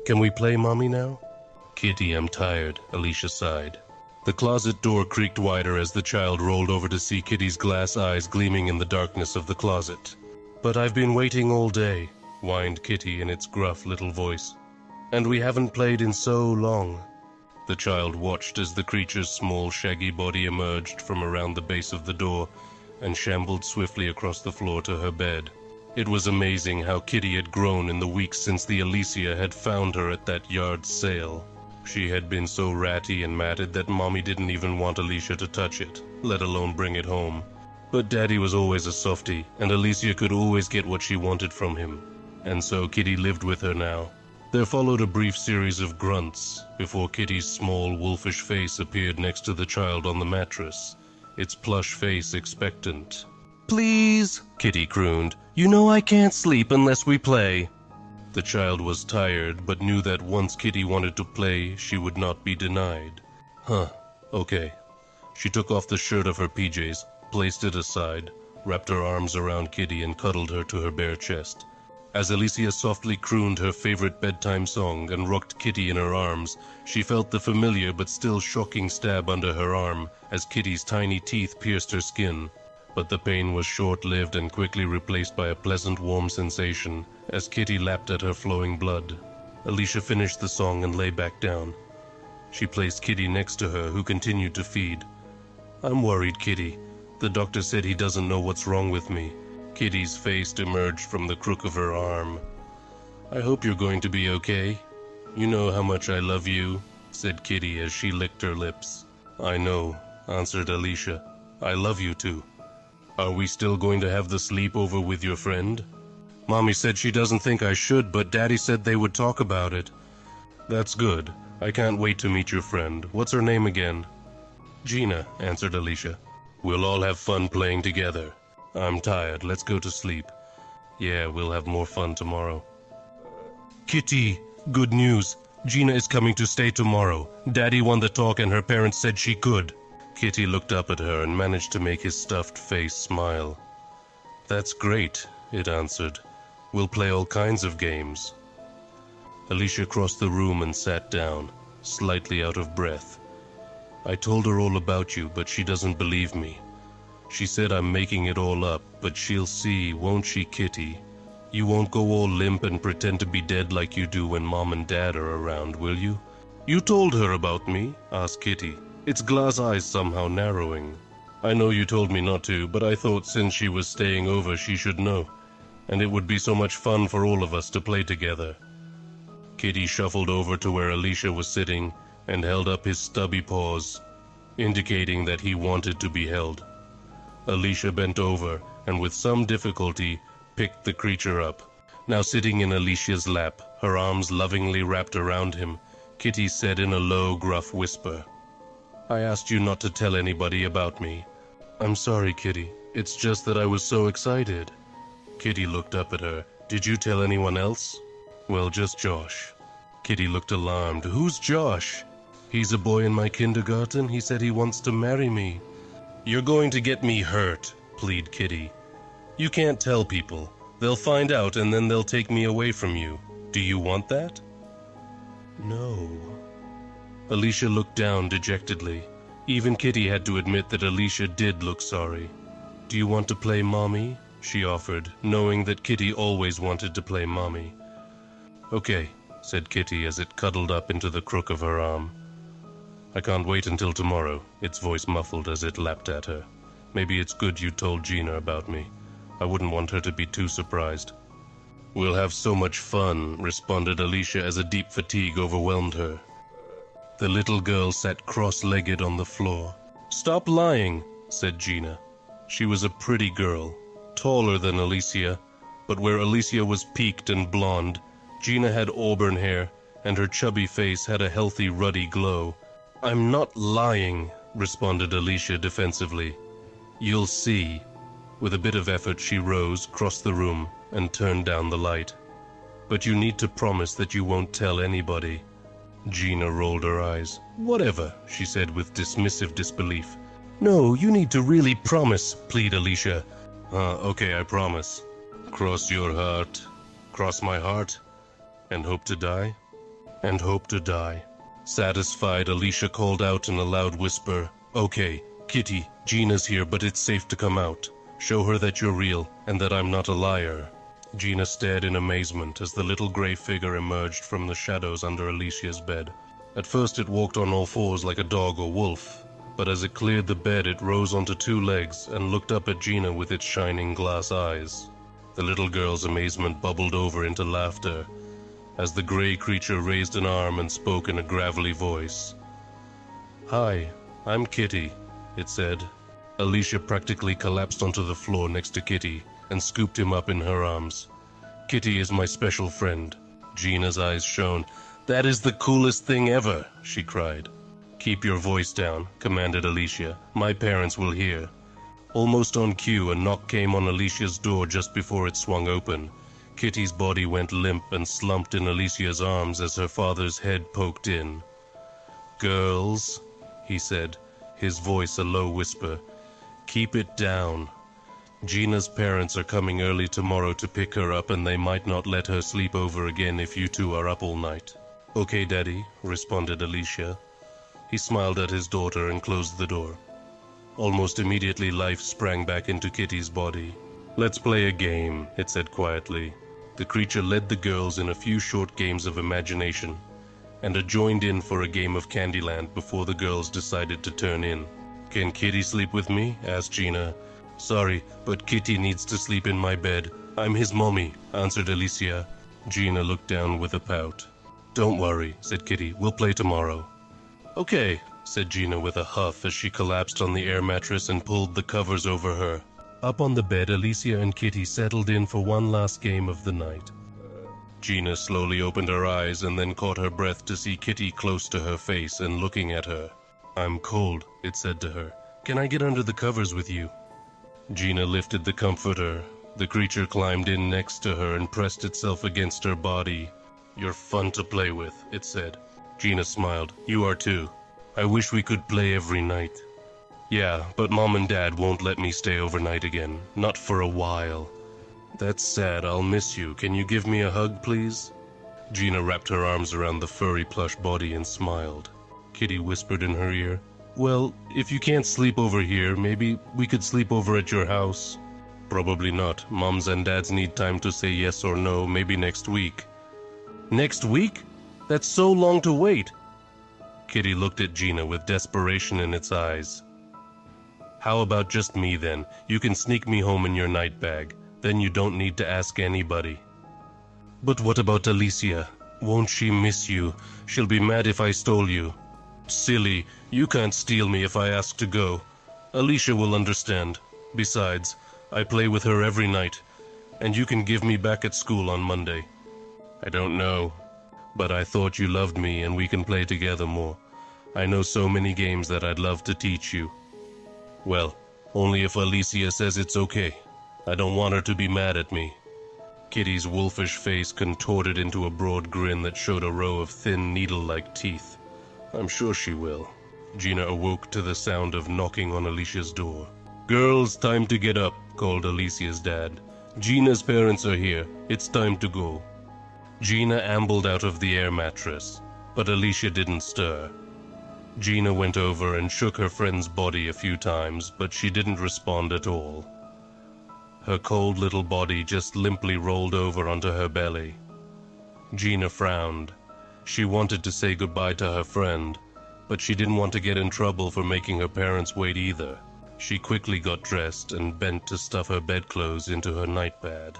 Can we play, Mommy, now? Kitty, I'm tired, Alicia sighed. The closet door creaked wider as the child rolled over to see Kitty's glass eyes gleaming in the darkness of the closet. But I've been waiting all day, whined Kitty in its gruff little voice. And we haven't played in so long. The child watched as the creature's small, shaggy body emerged from around the base of the door and shambled swiftly across the floor to her bed. It was amazing how Kitty had grown in the weeks since the Alicia had found her at that yard sale. She had been so ratty and matted that Mommy didn't even want Alicia to touch it, let alone bring it home. But Daddy was always a softie, and Alicia could always get what she wanted from him. And so Kitty lived with her now. There followed a brief series of grunts before Kitty's small, wolfish face appeared next to the child on the mattress, its plush face expectant. "Please," Kitty crooned. "You know I can't sleep unless we play." The child was tired, but knew that once Kitty wanted to play, she would not be denied. Okay. She took off the shirt of her PJs, placed it aside, wrapped her arms around Kitty and cuddled her to her bare chest. As Alicia softly crooned her favorite bedtime song and rocked Kitty in her arms, she felt the familiar but still shocking stab under her arm as Kitty's tiny teeth pierced her skin. But the pain was short-lived and quickly replaced by a pleasant warm sensation as Kitty lapped at her flowing blood. Alicia finished the song and lay back down. She placed Kitty next to her, who continued to feed. "I'm worried, Kitty. The doctor said he doesn't know what's wrong with me." Kitty's face emerged from the crook of her arm. "I hope you're going to be okay. You know how much I love you," said Kitty as she licked her lips. "I know," answered Alicia. "I love you too. Are we still going to have the sleepover with your friend?" "Mommy said she doesn't think I should, but Daddy said they would talk about it." "That's good. I can't wait to meet your friend. What's her name again?" "Gina," answered Alicia. "We'll all have fun playing together. I'm tired. Let's go to sleep. Yeah, we'll have more fun tomorrow." "Kitty, good news. Gina is coming to stay tomorrow. Daddy won the talk and her parents said she could." Kitty looked up at her and managed to make his stuffed face smile. "That's great," it answered. "We'll play all kinds of games." Alicia crossed the room and sat down, slightly out of breath. "I told her all about you, but she doesn't believe me. She said I'm making it all up, but she'll see, won't she, Kitty? You won't go all limp and pretend to be dead like you do when Mom and Dad are around, will you?" "You told her about me?" asked Kitty, its glass eyes somehow narrowing. "I know you told me not to, but I thought since she was staying over she should know, and it would be so much fun for all of us to play together." Kitty shuffled over to where Alicia was sitting and held up his stubby paws, indicating that he wanted to be held. Alicia bent over and with some difficulty picked the creature up. Now sitting in Alicia's lap, her arms lovingly wrapped around him, Kitty said in a low, gruff whisper, "I asked you not to tell anybody about me." "I'm sorry, Kitty. It's just that I was so excited." Kitty looked up at her. "Did you tell anyone else?" "Well, just Josh." Kitty looked alarmed. "Who's Josh?" "He's a boy in my kindergarten. He said he wants to marry me." "You're going to get me hurt," pleaded Kitty. "You can't tell people. They'll find out and then they'll take me away from you. Do you want that?" "No." Alicia looked down dejectedly. Even Kitty had to admit that Alicia did look sorry. "Do you want to play Mommy?" she offered, knowing that Kitty always wanted to play Mommy. "Okay," said Kitty as it cuddled up into the crook of her arm. "I can't wait until tomorrow," its voice muffled as it lapped at her. "Maybe it's good you told Gina about me. I wouldn't want her to be too surprised." "We'll have so much fun," responded Alicia as a deep fatigue overwhelmed her. The little girl sat cross-legged on the floor. "Stop lying," said Gina. She was a pretty girl, taller than Alicia, but where Alicia was peaked and blonde, Gina had auburn hair, and her chubby face had a healthy ruddy glow. "I'm not lying," responded Alicia defensively. "You'll see." With a bit of effort she rose, crossed the room, and turned down the light. "But you need to promise that you won't tell anybody." Gina rolled her eyes. "Whatever," she said with dismissive disbelief. "No, you need to really promise," pleaded Alicia. Okay, I promise." "Cross your heart." "Cross my heart?" "And hope to die?" and hope to die. Satisfied, Alicia called out in a loud whisper, "Okay, Kitty, Gina's here, but it's safe to come out. Show her that you're real, and that I'm not a liar." Gina stared in amazement as the little gray figure emerged from the shadows under Alicia's bed. At first it walked on all fours like a dog or wolf, but as it cleared the bed it rose onto two legs and looked up at Gina with its shining glass eyes. The little girl's amazement bubbled over into laughter as the gray creature raised an arm and spoke in a gravelly voice. "Hi, I'm Kitty," it said. Alicia practically collapsed onto the floor next to Kitty and scooped him up in her arms. "Kitty is my special friend." Gina's eyes shone. "That is the coolest thing ever," she cried. "Keep your voice down," commanded Alicia. "My parents will hear." Almost on cue, a knock came on Alicia's door just before it swung open. Kitty's body went limp and slumped in Alicia's arms as her father's head poked in. "Girls," he said, his voice a low whisper, "keep it down. Gina's parents are coming early tomorrow to pick her up, and they might not let her sleep over again if you two are up all night." "Okay, Daddy," responded Alicia. He smiled at his daughter and closed the door. Almost immediately, life sprang back into Kitty's body. "Let's play a game," it said quietly. The creature led the girls in a few short games of imagination, and had joined in for a game of Candyland before the girls decided to turn in. "Can Kitty sleep with me?" asked Gina. "Sorry, but Kitty needs to sleep in my bed. I'm his mommy," answered Alicia. Gina looked down with a pout. "Don't worry," said Kitty. "We'll play tomorrow." "Okay," said Gina with a huff as she collapsed on the air mattress and pulled the covers over her. Up on the bed, Alicia and Kitty settled in for one last game of the night. Gina slowly opened her eyes and then caught her breath to see Kitty close to her face and looking at her. "I'm cold," it said to her. "Can I get under the covers with you?" Gina lifted the comforter. The creature climbed in next to her and pressed itself against her body. "You're fun to play with," it said. Gina smiled. "You are too. I wish we could play every night." "Yeah, but Mom and Dad won't let me stay overnight again. Not for a while." "That's sad. I'll miss you. Can you give me a hug, please?" Gina wrapped her arms around the furry plush body and smiled. Kitty whispered in her ear, "Well, if you can't sleep over here, maybe we could sleep over at your house." "Probably not. Moms and Dads need time to say yes or no, maybe next week." "Next week? That's so long to wait." Kitty looked at Gina with desperation in its eyes. "How about just me then? You can sneak me home in your night bag. Then you don't need to ask anybody." "But what about Alicia? Won't she miss you? She'll be mad if I stole you." "Silly, you can't steal me if I ask to go. Alicia will understand. Besides, I play with her every night, and you can give me back at school on Monday." "I don't know, but I thought you loved me and we can play together more. I know so many games that I'd love to teach you." "Well, only if Alicia says it's okay. I don't want her to be mad at me." Kitty's wolfish face contorted into a broad grin that showed a row of thin needle-like teeth. "I'm sure she will." Gina awoke to the sound of knocking on Alicia's door. "Girls, time to get up," called Alicia's dad. "Gina's parents are here. It's time to go." Gina ambled out of the air mattress, but Alicia didn't stir. Gina went over and shook her friend's body a few times, but she didn't respond at all. Her cold little body just limply rolled over onto her belly. Gina frowned. She wanted to say goodbye to her friend, but she didn't want to get in trouble for making her parents wait either. She quickly got dressed and bent to stuff her bedclothes into her nightbag.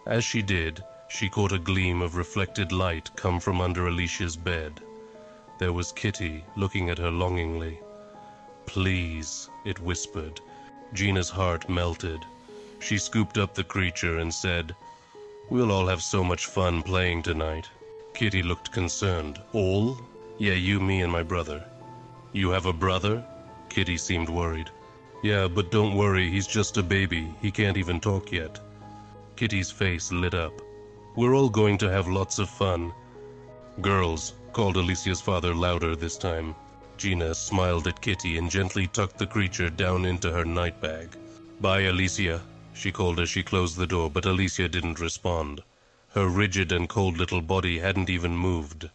As she did, she caught a gleam of reflected light come from under Alicia's bed. There was Kitty, looking at her longingly. "Please," it whispered. Gina's heart melted. She scooped up the creature and said, "We'll all have so much fun playing tonight." Kitty looked concerned. "All?" "Yeah, you, me, and my brother." "You have a brother?" Kitty seemed worried. "Yeah, but don't worry, he's just a baby. He can't even talk yet." Kitty's face lit up. "We're all going to have lots of fun." "Girls," called Alicia's father louder this time. Gina smiled at Kitty and gently tucked the creature down into her nightbag. "Bye, Alicia," she called as she closed the door, but Alicia didn't respond. Her rigid and cold little body hadn't even moved.